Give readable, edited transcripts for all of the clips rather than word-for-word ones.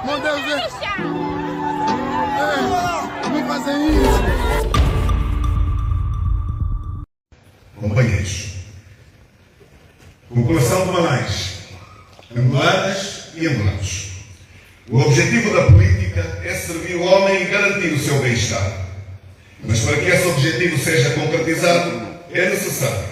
Meu Deus, não fazem isso. Companheiros, população de Manaus, angolanas e angolanos, o objetivo da política é servir o homem e garantir o seu bem-estar. Mas para que esse objetivo seja concretizado, é necessário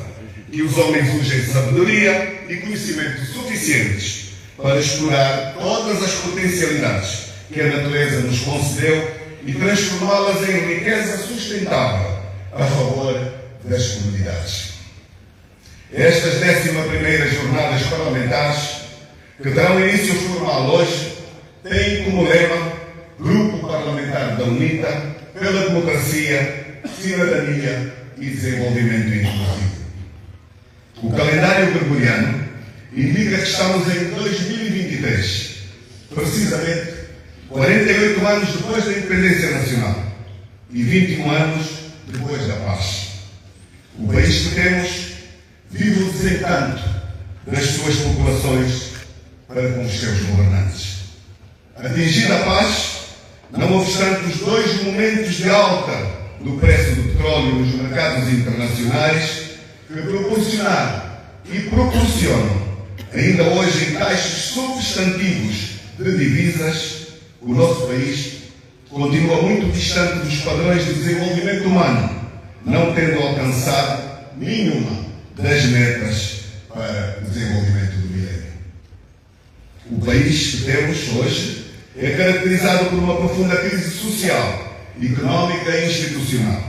que os homens usem sabedoria e conhecimento suficientes para explorar todas as potencialidades que a natureza nos concedeu e transformá-las em riqueza sustentável a favor das comunidades. Estas 11ª Jornadas Parlamentares, que terão início formal hoje, têm como lema Grupo Parlamentar da UNITA pela Democracia, Cidadania e Desenvolvimento Inclusivo. O calendário gregoriano indica que estamos em 2023, precisamente 48 anos depois da independência nacional e 21 anos depois da paz. O país que temos vive o desencanto das suas populações para com os seus governantes. Atingida a paz, não obstante os 2 momentos de alta do preço do petróleo nos mercados internacionais, que proporcionaram e proporcionam ainda hoje encaixes substantivos de divisas, o nosso país continua muito distante dos padrões de desenvolvimento humano, não tendo alcançado nenhuma das metas para o desenvolvimento do milénio. O país que temos hoje é caracterizado por uma profunda crise social, económica e institucional.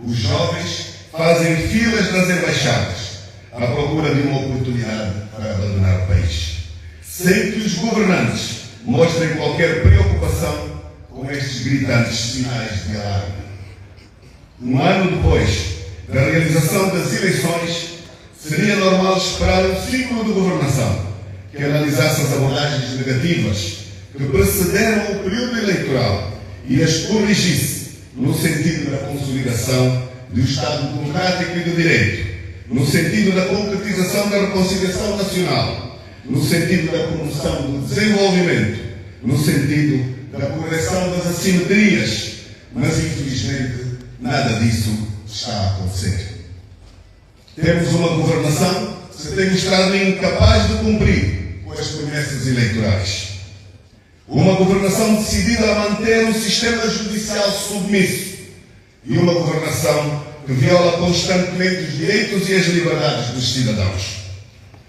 Os jovens fazem filas nas embaixadas à procura de uma oportunidade para abandonar o país, sem que os governantes mostrem qualquer preocupação com estes gritantes sinais de alarme. Um ano depois da realização das eleições, seria normal esperar um ciclo de governação que analisasse as abordagens negativas que precederam o período eleitoral e as corrigisse no sentido da consolidação do Estado democrático e do direito, no sentido da concretização da reconciliação nacional, no sentido da promoção do desenvolvimento, no sentido da correção das assimetrias, mas infelizmente nada disso está a acontecer. Temos uma governação que se tem mostrado incapaz de cumprir com as promessas eleitorais. Uma governação decidida a manter um sistema judicial submisso e uma governação que viola constantemente os direitos e as liberdades dos cidadãos.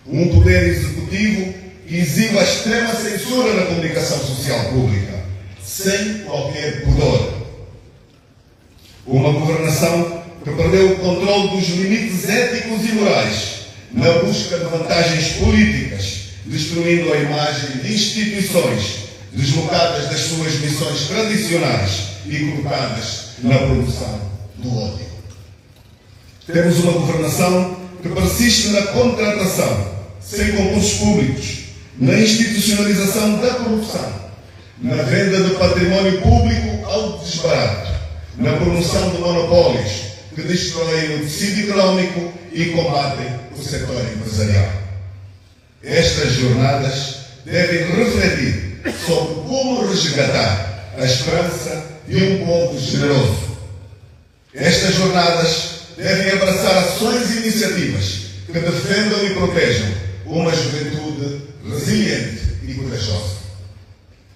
Um poder executivo que exibe a extrema censura na comunicação social pública, sem qualquer pudor. Uma governação que perdeu o controle dos limites éticos e morais na busca de vantagens políticas, destruindo a imagem de instituições deslocadas das suas missões tradicionais e colocadas na promoção do ódio. Temos uma governação que persiste na contratação, sem concursos públicos, na institucionalização da corrupção, na venda de património público ao desbarato, na promoção de monopólios que destroem o tecido económico e combatem o setor empresarial. Estas jornadas devem refletir sobre como resgatar a esperança de um povo generoso. Estas jornadas devem abraçar ações e iniciativas que defendam e protejam uma juventude resiliente e corajosa.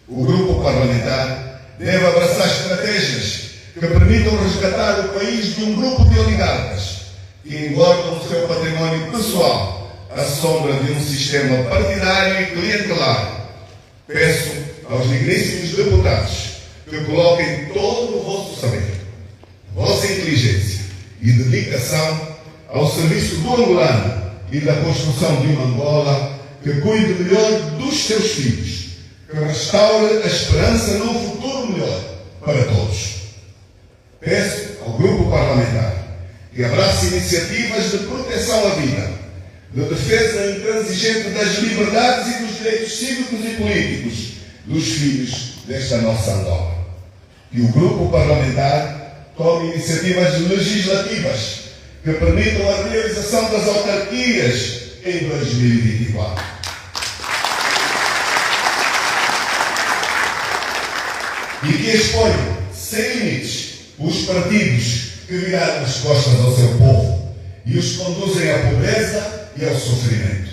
O grupo parlamentar deve abraçar estratégias que permitam resgatar o país de um grupo de oligarcas que engordam o seu património pessoal à sombra de um sistema partidário e clientelar. Peço aos digníssimos deputados que coloquem todo o vosso saber, vossa inteligência e dedicação ao serviço do angolano e da construção de uma Angola que cuide melhor dos seus filhos, que restaure a esperança num futuro melhor para todos. Peço ao grupo parlamentar que abrace iniciativas de proteção à vida, de defesa intransigente das liberdades e dos direitos cívicos e políticos dos filhos desta nossa Angola. Que o grupo parlamentar tome iniciativas legislativas que permitam a realização das autarquias em 2024. e que expõe sem limites os partidos que viraram as costas ao seu povo e os conduzem à pobreza e ao sofrimento.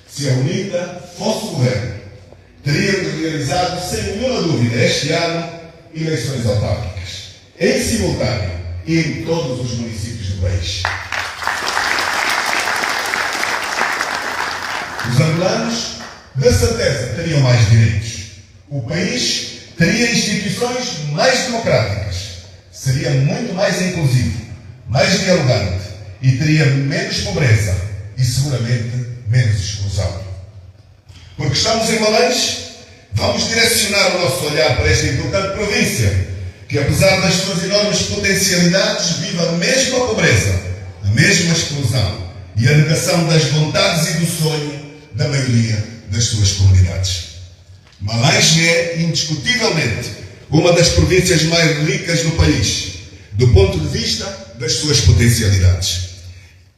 Se a UNITA fosse o governo, teríamos realizado, sem nenhuma dúvida, este ano, eleições autárquicas, em simultâneo e em todos os municípios do país. Os angolanos, de certeza, teriam mais direitos. O país teria instituições mais democráticas, seria muito mais inclusivo, mais dialogante e teria menos pobreza e seguramente menos exclusão. Porque estamos em Malães, vamos direcionar o nosso olhar para esta importante província, que apesar das suas enormes potencialidades, vive a mesma pobreza, a mesma exclusão e a negação das vontades e do sonho da maioria das suas comunidades. Malães é, indiscutivelmente, uma das províncias mais ricas do país, do ponto de vista das suas potencialidades.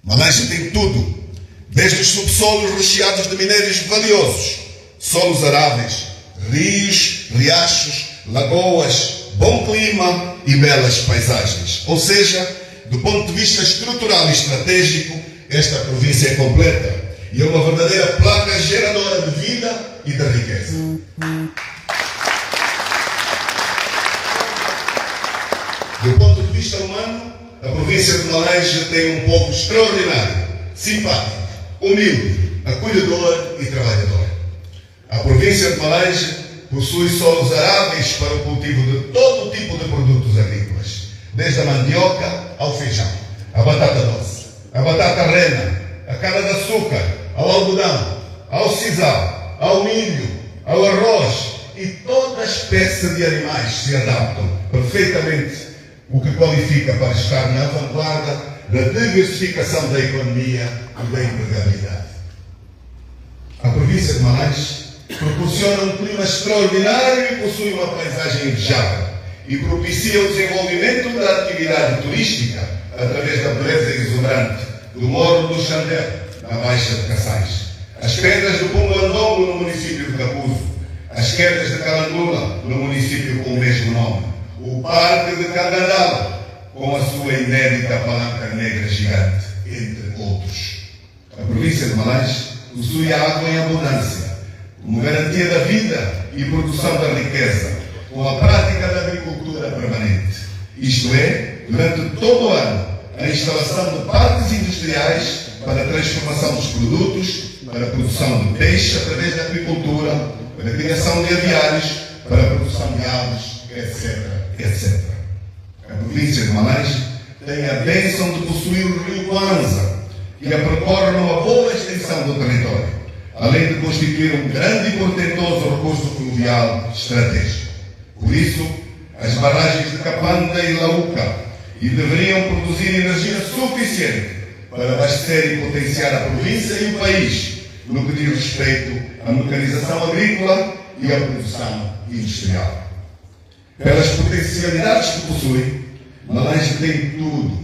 Malães tem tudo, desde os subsolos recheados de minérios valiosos, solos aráveis, rios, riachos, lagoas, bom clima e belas paisagens. Ou seja, do ponto de vista estrutural e estratégico, esta província é completa e é uma verdadeira placa geradora de vida e de riqueza. Do ponto de vista humano, a província de Malães tem um povo extraordinário, simpático, humilde, acolhedor e trabalhador. A província de Malães possui solos aráveis para o cultivo de todo tipo de produtos agrícolas, desde a mandioca ao feijão, a batata doce, a batata rena, a cana-de-açúcar, ao algodão, ao sisal, ao milho, ao arroz e toda a espécie de animais se adaptam perfeitamente, o que qualifica para estar na vanguarda da diversificação da economia e da empregabilidade. A província de Malães proporciona um clima extraordinário e possui uma paisagem invejável e propicia o desenvolvimento da atividade turística através da beleza exuberante do Morro do Xandé, na Baixa de Caçais, as pedras do Punguandongo no município de Capuzo, as quedas de Calandula no município com o mesmo nome, o Parque de Candandala com a sua inédita palanca negra gigante, entre outros. A província de Malães possui a água em abundância, como garantia da vida e produção da riqueza, com a prática da agricultura permanente. Isto é, durante todo o ano, a instalação de parques industriais para a transformação dos produtos, para a produção de peixe através da agricultura, para a criação de aviários, para a produção de aves, etc, etc. A província de Malães tem a bênção de possuir o rio Kwanza, que a percorre numa boa extensão do território, além de constituir um grande e portentoso recurso fluvial estratégico. Por isso, as barragens de Capanda e Lauca deveriam produzir energia suficiente para abastecer e potenciar a província e o país no que diz respeito à mecanização agrícola e à produção industrial. Pelas potencialidades que possui, Malães tem tudo,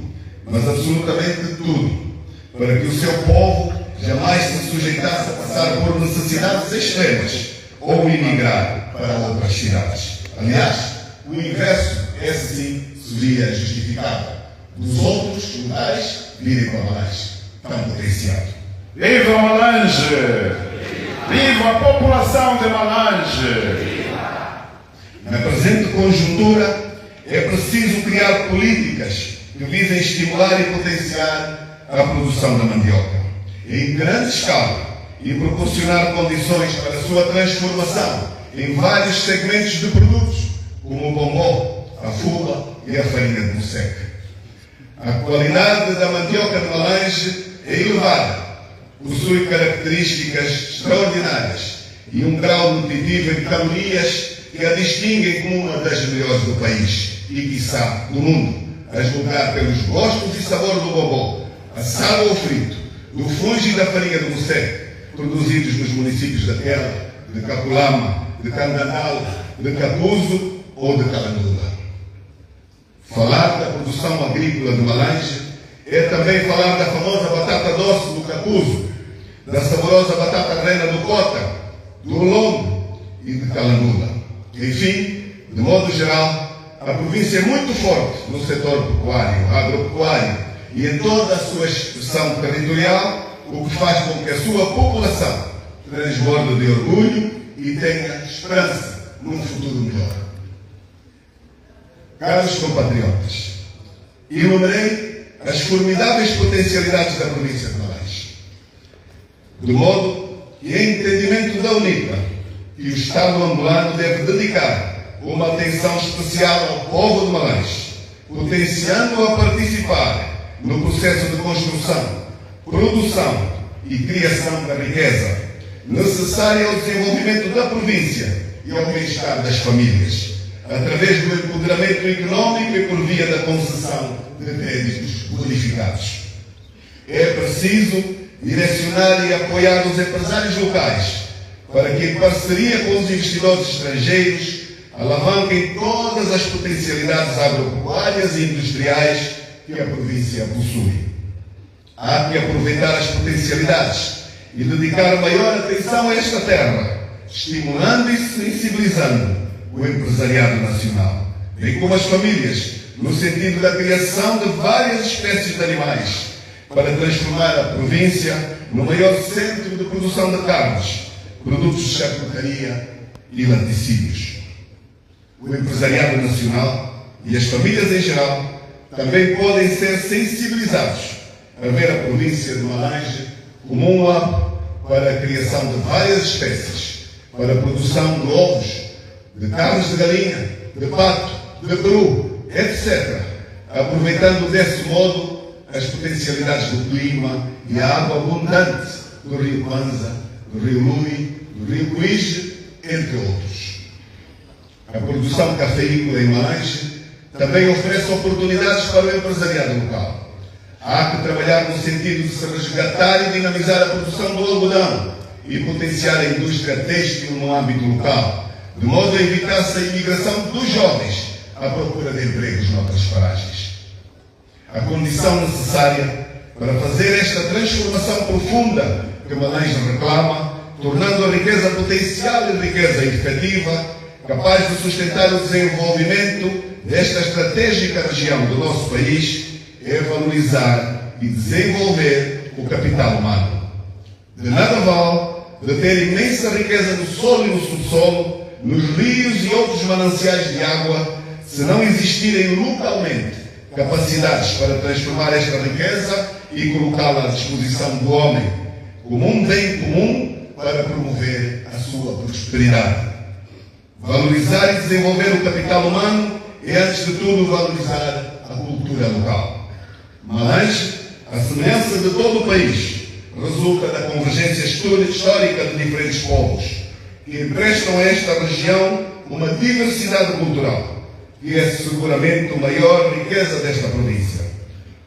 mas absolutamente tudo, para que o seu povo jamais se sujeitasse a passar por necessidades extremas ou emigrar para outras cidades. Aliás, o inverso, esse sim, seria justificável. Dos outros lugares virem para Malães, tão potenciado. Viva Malange! Viva a população de Malange! Na presente conjuntura, é preciso criar políticas que visem estimular e potenciar a produção da mandioca em grande escala e proporcionar condições para a sua transformação em vários segmentos de produtos, como o bombom, a fula e a farinha de moceca. A qualidade da mandioca de Malães é elevada, possui características extraordinárias e um grau nutritivo em calorias que a distinguem como uma das melhores do país e, quiçá, do mundo, a julgar pelos gostos e sabor do bombom, assado ou frito, do fungo e da farinha de moceca, produzidos nos municípios da Terra, de Capulama, de Candandal, de Capuzo ou de Calandula. Falar da produção agrícola de Malães é também falar da famosa batata doce do Capuzo, da saborosa batata rena do Cota, do Lombo e de Calandula. Enfim, De modo geral, a província é muito forte no setor pecuário, agropecuário e em toda a sua expressão territorial, o que faz com que a sua população transborde de orgulho e tenha esperança num futuro melhor. Caros compatriotas, enumerei as formidáveis potencialidades da província de Malange, de modo que, em entendimento da UNIPA, que o Estado angolano deve dedicar uma atenção especial ao povo de Malange, potenciando-o a participar no processo de construção, produção e criação da riqueza necessária ao desenvolvimento da província e ao bem-estar das famílias, através do empoderamento económico e por via da concessão de créditos bonificados. É preciso direcionar e apoiar os empresários locais para que, em parceria com os investidores estrangeiros, alavanquem todas as potencialidades agropecuárias e industriais que a província possui. Há que aproveitar as potencialidades e dedicar maior atenção a esta terra, estimulando e sensibilizando o empresariado nacional, bem como as famílias, no sentido da criação de várias espécies de animais, para transformar a província no maior centro de produção de carnes, produtos de charcutaria e laticínios. O empresariado nacional e as famílias em geral também podem ser sensibilizados a ver a província de Malange como um hub para a criação de várias espécies, para a produção de ovos, de carnes de galinha, de pato, de peru, etc., aproveitando desse modo as potencialidades do clima e a água abundante do rio Kwanza, do rio Lui, do rio Cuíge, entre outros. A produção cafeícola em Malange também oferece oportunidades para o empresariado local. Há que trabalhar no sentido de se resgatar e dinamizar a produção do algodão e potenciar a indústria têxtil no âmbito local, de modo a evitar-se a imigração dos jovens à procura de empregos noutras paragens. A condição necessária para fazer esta transformação profunda que Malange reclama, tornando a riqueza potencial e riqueza efetiva, capaz de sustentar o desenvolvimento desta estratégica região do nosso país, é valorizar e desenvolver o capital humano. De nada vale de ter imensa riqueza no solo e no subsolo, nos rios e outros mananciais de água, se não existirem localmente capacidades para transformar esta riqueza e colocá-la à disposição do homem como um bem comum para promover a sua prosperidade. Valorizar e desenvolver o capital humano é, antes de tudo, valorizar a cultura local. Malange, a semelhança de todo o país, resulta da convergência histórica de diferentes povos, que emprestam a esta região uma diversidade cultural, que é seguramente a maior riqueza desta província.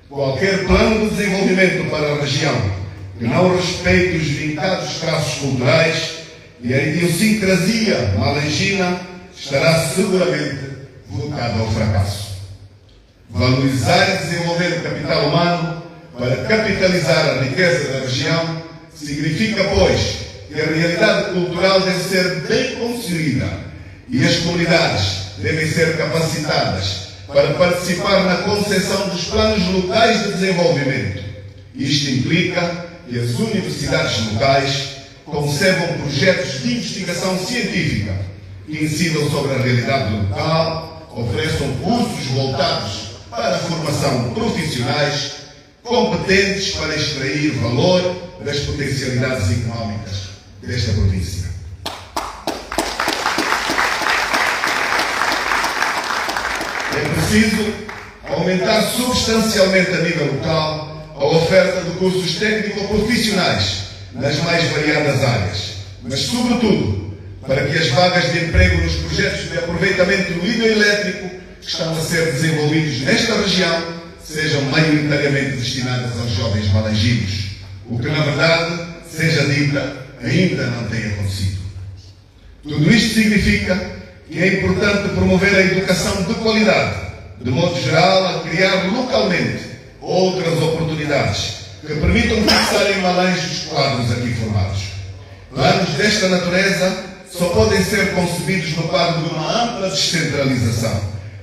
Qualquer plano de desenvolvimento para a região que não respeite os vincados traços culturais e a idiosincrasia malangina estará seguramente voltado ao fracasso. Valorizar e desenvolver o capital humano para capitalizar a riqueza da região significa, pois, que a realidade cultural deve ser bem construída e as comunidades devem ser capacitadas para participar na concepção dos planos locais de desenvolvimento. Isto implica que as universidades locais concebam projetos de investigação científica que incidam sobre a realidade local, ofereçam cursos voltados para a formação de profissionais competentes para extrair valor das potencialidades económicas desta província. É preciso aumentar substancialmente a nível local a oferta de cursos técnico-profissionais nas mais variadas áreas, mas, sobretudo, para que as vagas de emprego nos projetos de aproveitamento hidroelétrico que estão a ser desenvolvidos nesta região sejam maioritariamente destinadas aos jovens malanginos, o que, na verdade, seja dita, ainda não tem acontecido. Tudo isto significa que é importante promover a educação de qualidade, de modo geral, a criar localmente outras oportunidades que permitam fixar em Malange os quadros aqui formados. Planos desta natureza só podem ser concebidos no quadro de uma ampla descentralização,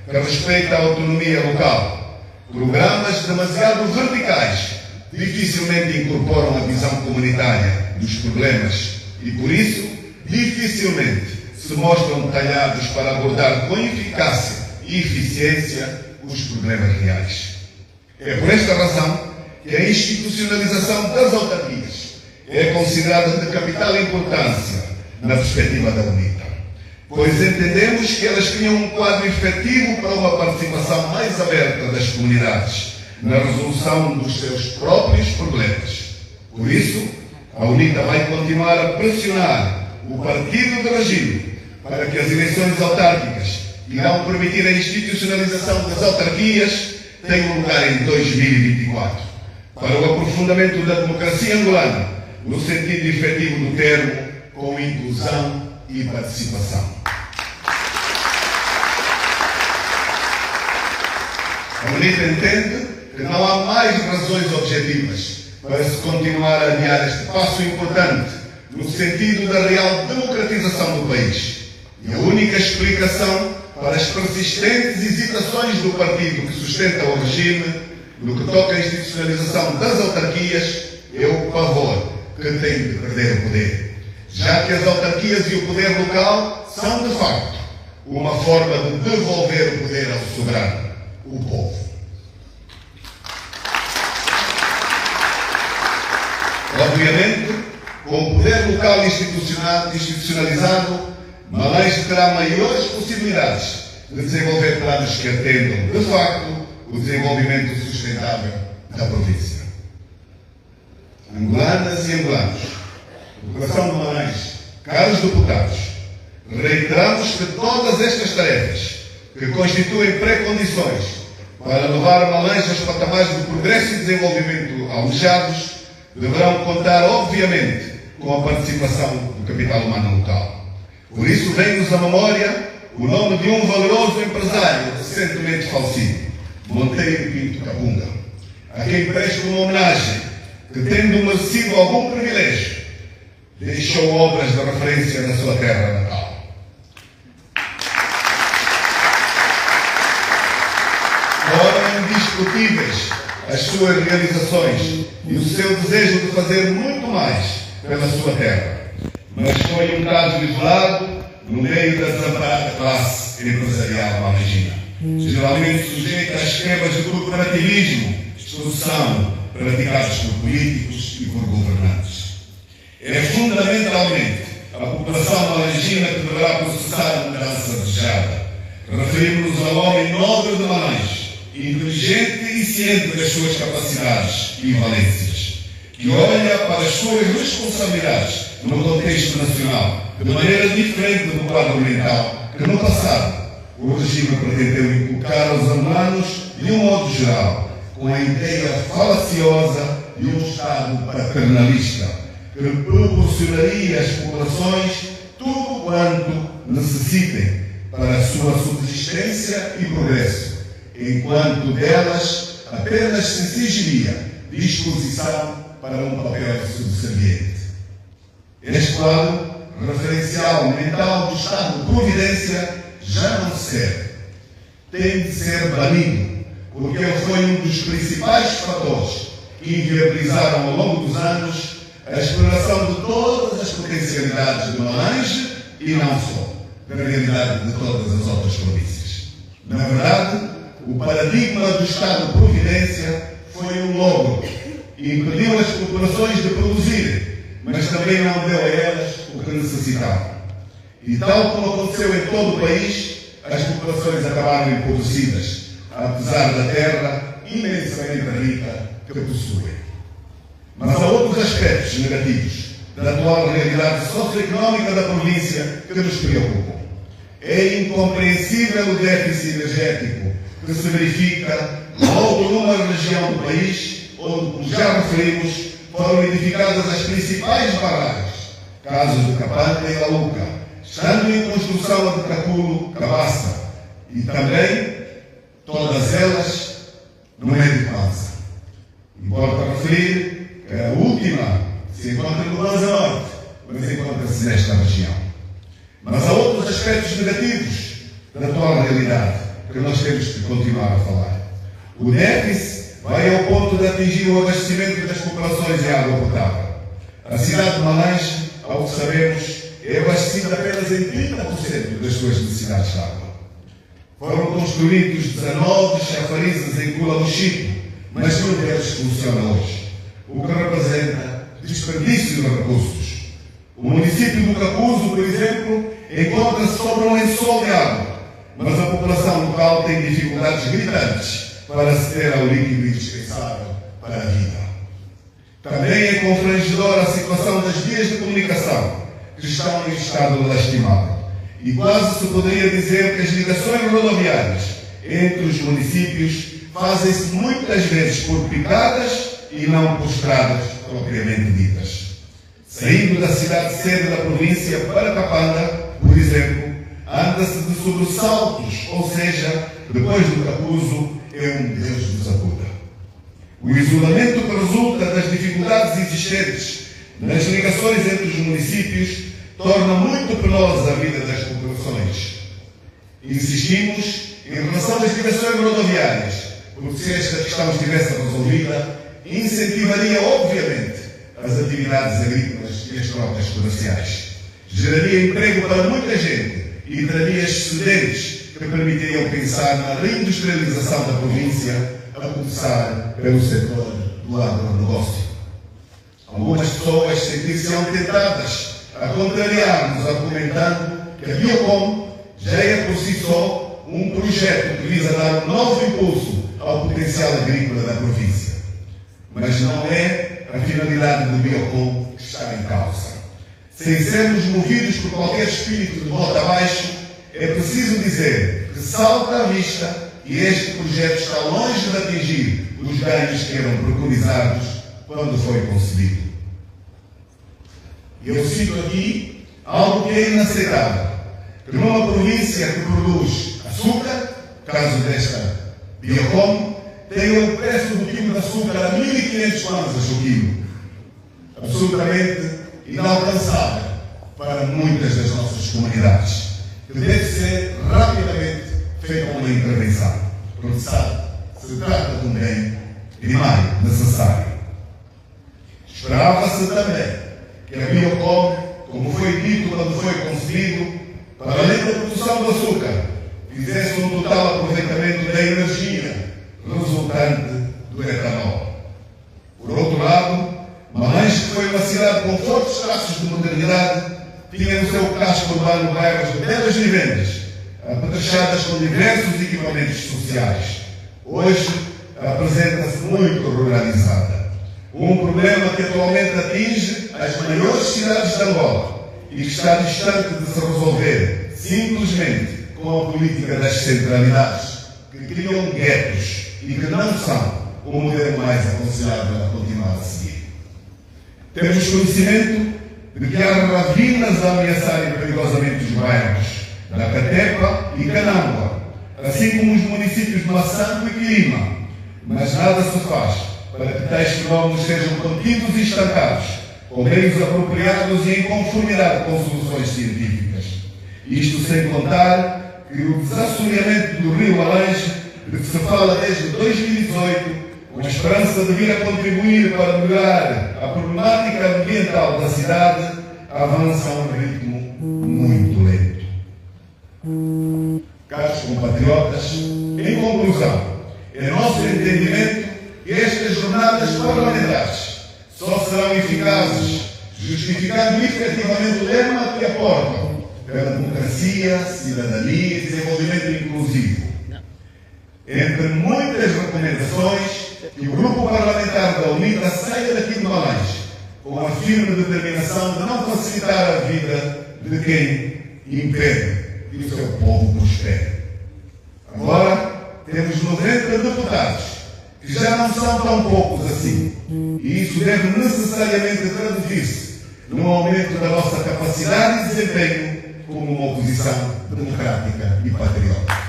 que respeita a autonomia local. Programas demasiado verticais dificilmente incorporam a visão comunitária dos problemas e, por isso, dificilmente se mostram talhados para abordar com eficácia e eficiência os problemas reais. É por esta razão que a institucionalização das autarquias é considerada de capital importância na perspectiva da UNITA, pois entendemos que elas criam um quadro efetivo para uma participação mais aberta das comunidades na resolução dos seus próprios problemas. Por isso, a UNITA vai continuar a pressionar o partido de regime para que as eleições autárquicas irão permitir a institucionalização das autarquias tenham lugar em 2024, para o aprofundamento da democracia angolana, no sentido efetivo do termo, com inclusão e participação. A UNITA entende que não há mais razões objetivas para se continuar a adiar este passo importante no sentido da real democratização do país. E a única explicação para as persistentes hesitações do partido que sustenta o regime no que toca à institucionalização das autarquias é o pavor que tem de perder o poder, já que as autarquias e o poder local são, de facto, uma forma de devolver o poder ao soberano, o povo. Obviamente, com o poder local institucionalizado, Malange terá maiores possibilidades de desenvolver planos que atendam, de facto, o desenvolvimento sustentável da província. Angolanas e angolanos, população de Malange, caros deputados, reiteramos que todas estas tarefas, que constituem pré-condições para levar Malange aos patamares de progresso e desenvolvimento almejados, deverão contar, obviamente, com a participação do capital humano local. Por isso, vem-nos à memória o nome de um valoroso empresário recentemente falecido, Monteiro Pinto Cabunga, a quem presto uma homenagem que, tendo merecido algum privilégio, deixou obras de referência na sua terra natal. Foram indiscutíveis as suas realizações e o seu desejo de fazer muito mais pela sua terra, mas foi um caso isolado no meio da desamparada classe empresarial malanjina, geralmente sujeita a esquemas de corporativismo, extorsão, praticados por políticos e por governantes. É fundamentalmente a população malanjina que deverá processar a mudança desejada. Referimos-nos ao homem nobre de Malange, inteligente e ciente das suas capacidades e valências, que olha para as suas responsabilidades no contexto nacional de maneira diferente do quadro mental que, no passado, o regime pretendeu inculcar aos angolanos de um modo geral, com a ideia falaciosa de um Estado paternalista que proporcionaria às populações tudo quanto necessitem para a sua subsistência e progresso, enquanto delas apenas se exigiria disposição para um papel subserviente. Este quadro referencial mental do Estado de Providência já não serve. Tem de ser banido, porque ele foi um dos principais fatores que inviabilizaram ao longo dos anos a exploração de todas as potencialidades de Malange e não só, da realidade de todas as outras províncias. Na verdade, o paradigma do Estado de Providência foi um logro e impediu as populações de produzir, mas também não deu a elas o que necessitavam. E tal como aconteceu em todo o país, as populações acabaram empobrecidas, apesar da terra imensamente rica que possuem. Mas há outros aspectos negativos da atual realidade socioeconómica da província que nos preocupam. É incompreensível o déficit energético que se verifica logo numa região do país onde, como já referimos, foram edificadas as principais barragens, casos de Capanga e Laúca, estando em construção a de Caculo, Cabaça, e também todas elas no meio de Pança. Importa referir que a última se encontra no Banza Norte, mas encontra-se nesta região. aspectos negativos da atual realidade que nós temos que continuar a falar. O déficit vai ao ponto de atingir o abastecimento das populações em água potável. A cidade de Malange, ao que sabemos, é abastecida apenas em 30% das suas necessidades de água. Foram construídos 19 chafarizes em Cula do Chico, mas nenhum deles funciona hoje, o que representa desperdício de recursos. O município do Capuzo, por exemplo, encontra-se sobre um lençol de água, mas a população local tem dificuldades gritantes para aceder ao líquido indispensável para a vida. Também é confrangedora a situação das vias de comunicação, que estão em estado lastimável. E quase se poderia dizer que as ligações rodoviárias entre os municípios fazem-se muitas vezes por picadas e não por estradas propriamente ditas. Saindo da cidade-sede da província para Capanga, por exemplo, anda-se de sobressaltos, ou seja, depois do Capuzo, é um Deus nos acuda. O isolamento que resulta das dificuldades existentes nas ligações entre os municípios torna muito penosa a vida das populações. Insistimos em relação às ligações rodoviárias, porque se esta questão estivesse resolvida, incentivaria, obviamente, as atividades agrícolas e as trocas comerciais. Geraria emprego para muita gente e traria excedentes que permitiriam pensar na reindustrialização da província, a começar pelo setor do agronegócio. Algumas pessoas sentiram-se tentadas a contrariar-nos, argumentando que a Biocom já é por si só um projeto que visa dar um novo impulso ao potencial agrícola da província. Mas não é a finalidade do Biocom que está em causa. Sem sermos movidos por qualquer espírito de volta abaixo, é preciso dizer que salta à vista e este projeto está longe de atingir os ganhos que eram preconizados quando foi concebido. Eu cito aqui algo que é inaceitável, que numa província que produz açúcar, caso desta Biocom, tem o preço do quilo de açúcar a 1.500 kwanzas o quilo. Absolutamente inalcançável para muitas das nossas comunidades, que deve ser rapidamente feita uma intervenção, porque sabe, se trata de um bem primário, necessário. Esperava-se também que a Biocom, como foi dito quando foi concebido, para além da produção do açúcar, fizesse um total aproveitamento da energia resultante do etanol. Por outro lado, Malange, que foi uma cidade com fortes traços de modernidade, tinha no seu casco urbano bairros de belas vivendas, apetrechadas com diversos equipamentos sociais. Hoje apresenta-se muito ruralizada. Um problema que atualmente atinge as maiores cidades de Angola e que está distante de se resolver simplesmente com a política das centralidades, que criam guetos e que não são o modelo mais aconselhável a continuar a seguir. Temos conhecimento de que há ravinas a ameaçarem perigosamente os bairros da Catepa e Canangua, assim como os municípios de Massango e Quilima, mas nada se faz para que tais fenómenos sejam contidos e estancados, com meios apropriados e em conformidade com soluções científicas. Isto sem contar que o desassoreamento do rio Malange, de que se fala desde 2018, com a esperança de vir a contribuir para melhorar a problemática ambiental da cidade, avança a um ritmo muito lento. Caros compatriotas, em conclusão, é nosso entendimento que estas jornadas parlamentares só serão eficazes justificando efetivamente o lema que aportam pela democracia, cidadania e desenvolvimento inclusivo. Entre muitas recomendações, que o Grupo Parlamentar da UNITA saia daqui de Malange com a firme determinação de não facilitar a vida de quem impede que o seu povo prospere. Agora, temos 90 deputados, que já não são tão poucos assim, e isso deve necessariamente traduzir-se num aumento da nossa capacidade e desempenho como uma oposição democrática e patriótica.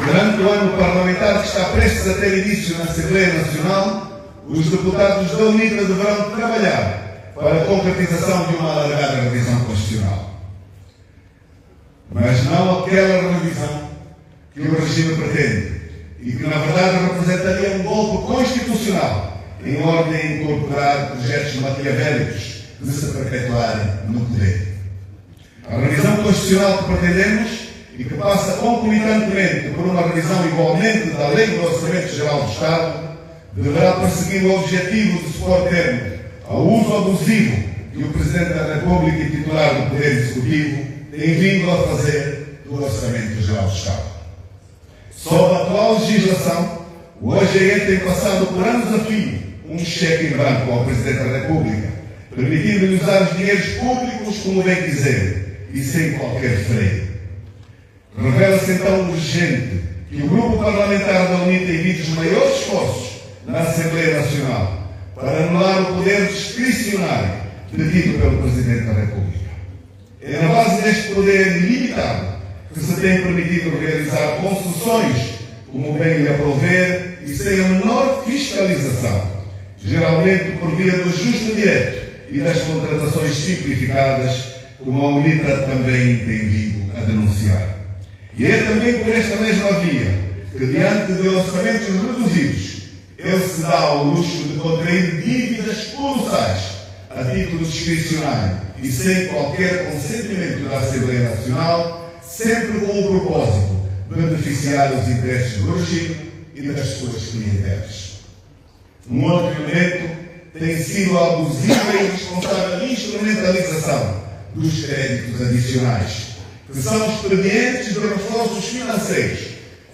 Durante o ano parlamentar que está prestes a ter início na Assembleia Nacional, os deputados da UNITA deverão trabalhar para a concretização de uma alargada revisão constitucional. Mas não aquela revisão que o regime pretende e que, na verdade, representaria um golpe constitucional em ordem a incorporar projetos maquiavélicos de se perpetuarem no poder. A revisão constitucional que pretendemos e que passa concomitantemente por uma revisão igualmente da Lei do Orçamento Geral do Estado deverá perseguir o objetivo de se pôr termo ao uso abusivo que o Presidente da República e titular do Poder Executivo tem vindo a fazer do Orçamento Geral do Estado. Sob a atual legislação, o OGE tem passado por anos a fio um cheque em branco ao Presidente da República, permitindo-lhe usar os dinheiros públicos como bem quiser e sem qualquer freio. Revela-se então urgente que o Grupo Parlamentar da UNITA evite os maiores esforços na Assembleia Nacional para anular o poder discricionário detido pelo Presidente da República. É na base deste poder ilimitado que se tem permitido realizar concessões como bem lhe aprouver e sem a menor fiscalização, geralmente por via do ajuste direto e das contratações simplificadas, como a UNITA também tem vindo a denunciar. E é também por esta mesma via que, diante de orçamentos reduzidos, ele se dá ao luxo de contrair dívidas colossais a título discricionário e sem qualquer consentimento da Assembleia Nacional, sempre com o propósito de beneficiar os interesses do regime e das suas clientelas. Um outro elemento tem sido a abusiva e irresponsável instrumentalização dos créditos adicionais, que são expedientes de reforços financeiros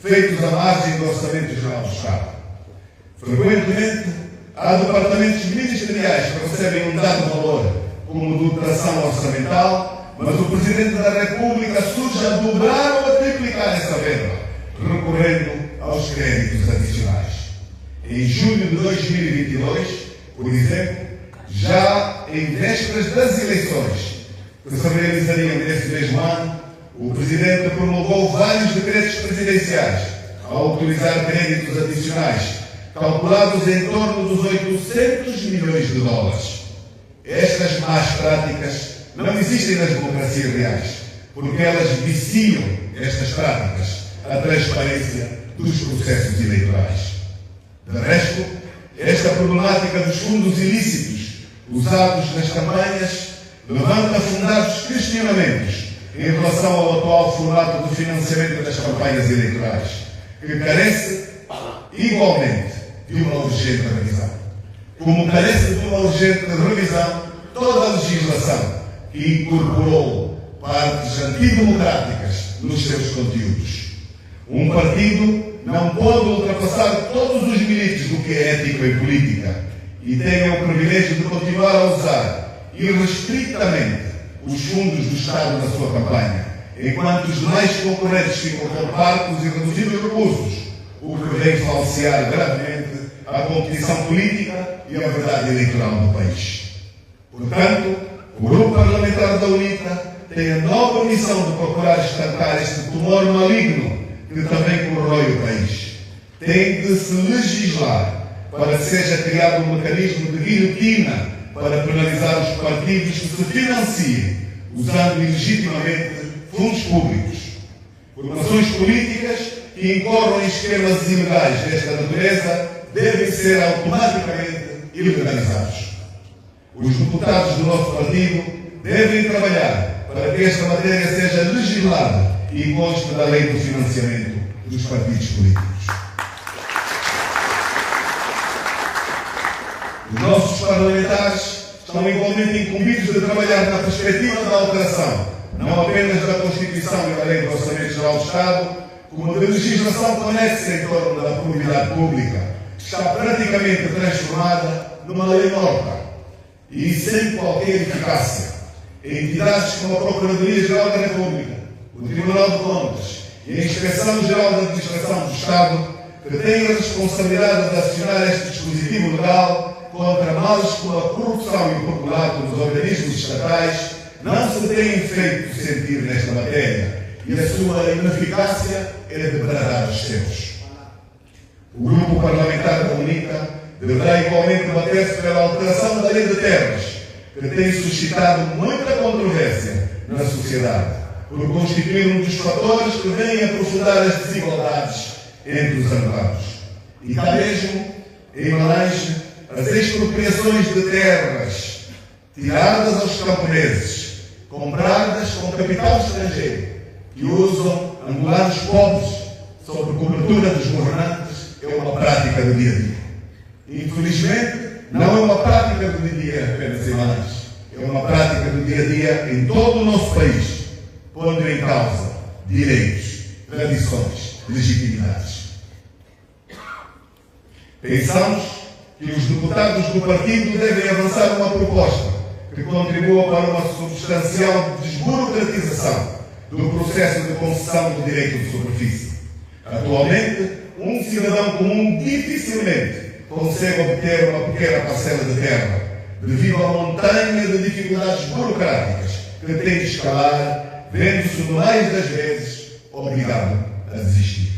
feitos à margem do Orçamento Geral do Estado. Frequentemente, há departamentos ministeriais que recebem um dado valor como dotação orçamental, mas o Presidente da República surge a dobrar ou a triplicar essa verba, recorrendo aos créditos adicionais. Em julho de 2022, por exemplo, já em vésperas das eleições que se realizariam neste mesmo ano, o Presidente promulgou vários decretos presidenciais a autorizar créditos adicionais, calculados em torno dos 800 milhões de dólares. Estas más práticas não existem nas democracias reais, porque elas viciam estas práticas a transparência dos processos eleitorais. De resto, esta problemática dos fundos ilícitos usados nas campanhas levanta fundados questionamentos em relação ao atual formato de financiamento das campanhas eleitorais, que carece igualmente de uma urgente revisão. Como carece de uma urgente revisão toda a legislação que incorporou partes antidemocráticas nos seus conteúdos. Um partido não pode ultrapassar todos os limites do que é ética e política e tem o privilégio de continuar a usar irrestritamente os fundos do Estado na sua campanha, enquanto os demais concorrentes ficam com parcos e reduzidos recursos, o que vem falsear gravemente a competição política e a verdade eleitoral do país. Portanto, o Grupo Parlamentar da UNITA tem a nova missão de procurar estancar este tumor maligno que também corrói o país. Tem de se legislar para que seja criado um mecanismo de guilhotina para penalizar os partidos que se financiem usando ilegitimamente fundos públicos. Formações políticas que incorram em esquemas ilegais desta natureza devem ser automaticamente ilegalizados. Os deputados do nosso partido devem trabalhar para que esta matéria seja legislada e conste da lei do financiamento dos partidos políticos. Os nossos parlamentares estão igualmente incumbidos de trabalhar na perspectiva da alteração, não apenas da Constituição e da Lei do Orçamento Geral do Estado, como de legislação conexa em torno da probidade pública, que está praticamente transformada numa lei morta e sem qualquer eficácia. Entidades como a Procuradoria-Geral da República, o Tribunal de Contas e a Inspeção-Geral da Administração do Estado, que têm a responsabilidade de acionar este dispositivo legal contra males como a corrupção e o peculato dos organismos estatais, não se têm feito sentir nesta matéria e a sua ineficácia é de bradar os seus. O Grupo Parlamentar da UNITA deverá igualmente debater-se pela alteração da Lei de Terras, que tem suscitado muita controvérsia na sociedade, por constituir um dos fatores que vêm aprofundar as desigualdades entre os angolanos. E cá mesmo, em Malange, as expropriações de terras tiradas aos camponeses, compradas com capital estrangeiro, que usam angolanos pobres sob cobertura dos governantes, é uma prática do dia a dia. Infelizmente, não é uma prática do dia a dia apenas em Malange, é uma prática do dia a dia em todo o nosso país, pondo em causa direitos, tradições, legitimidades. Pensamos que os deputados do partido devem avançar uma proposta que contribua para uma substancial desburocratização do processo de concessão do direito de superfície. Atualmente, um cidadão comum dificilmente consegue obter uma pequena parcela de terra devido à montanha de dificuldades burocráticas que tem de escalar, vendo-se, mais das vezes, obrigado a desistir.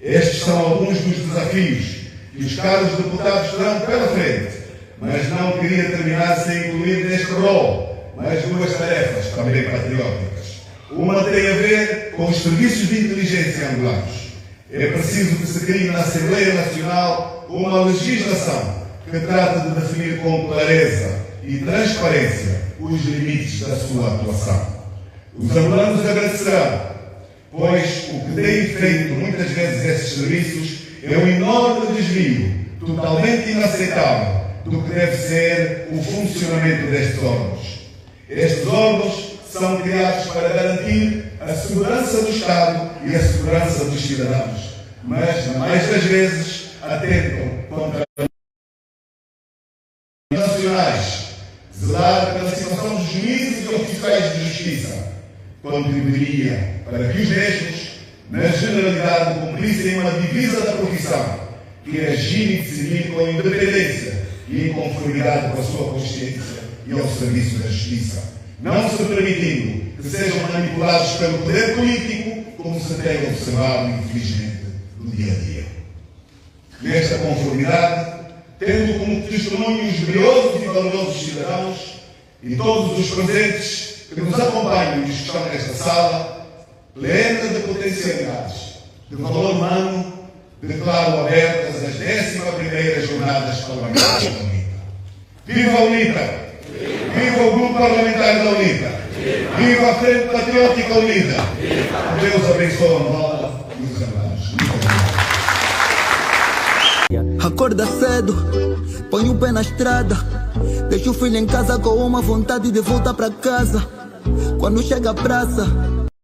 Estes são alguns dos desafios que os caros deputados terão pela frente, mas não queria terminar sem incluir neste rol mais duas tarefas também patrióticas. Uma tem a ver com os serviços de inteligência angolanos. É preciso que se crie na Assembleia Nacional uma legislação que trate de definir com clareza e transparência os limites da sua atuação. Os angolanos agradecerão, pois o que tem feito muitas vezes esses serviços é um enorme desvio, totalmente inaceitável, do que deve ser o funcionamento destes órgãos. Estes órgãos são criados para garantir a segurança do Estado e a segurança dos cidadãos, mas, na mais das vezes, atentam contra as nacionais. Zelar pela situação dos juízes e oficiais de justiça contribuiria para que os mesmos, na generalidade, cumprissem uma divisa da profissão, que é agir e decidir com independência e em conformidade com a sua consciência e ao serviço da justiça, não se permitindo que sejam manipulados pelo poder político, como se tem observado, infelizmente, no dia a dia. Nesta conformidade, tendo como testemunho os briosos e valorosos cidadãos e todos os presentes que nos acompanham e que estão nesta sala, plena de potencialidades, de valor humano, declaro abertas as 11ª Jornadas Parlamentares da UNITA. Viva a UNITA! Viva o Grupo Parlamentar da UNITA! Viva a Frente Patriótica Unida! Deus abençoe a Angola e os angolanos. Muito obrigado. Acorda cedo, põe o pé na estrada, deixa o filho em casa com uma vontade de voltar para casa. Quando chega a praça,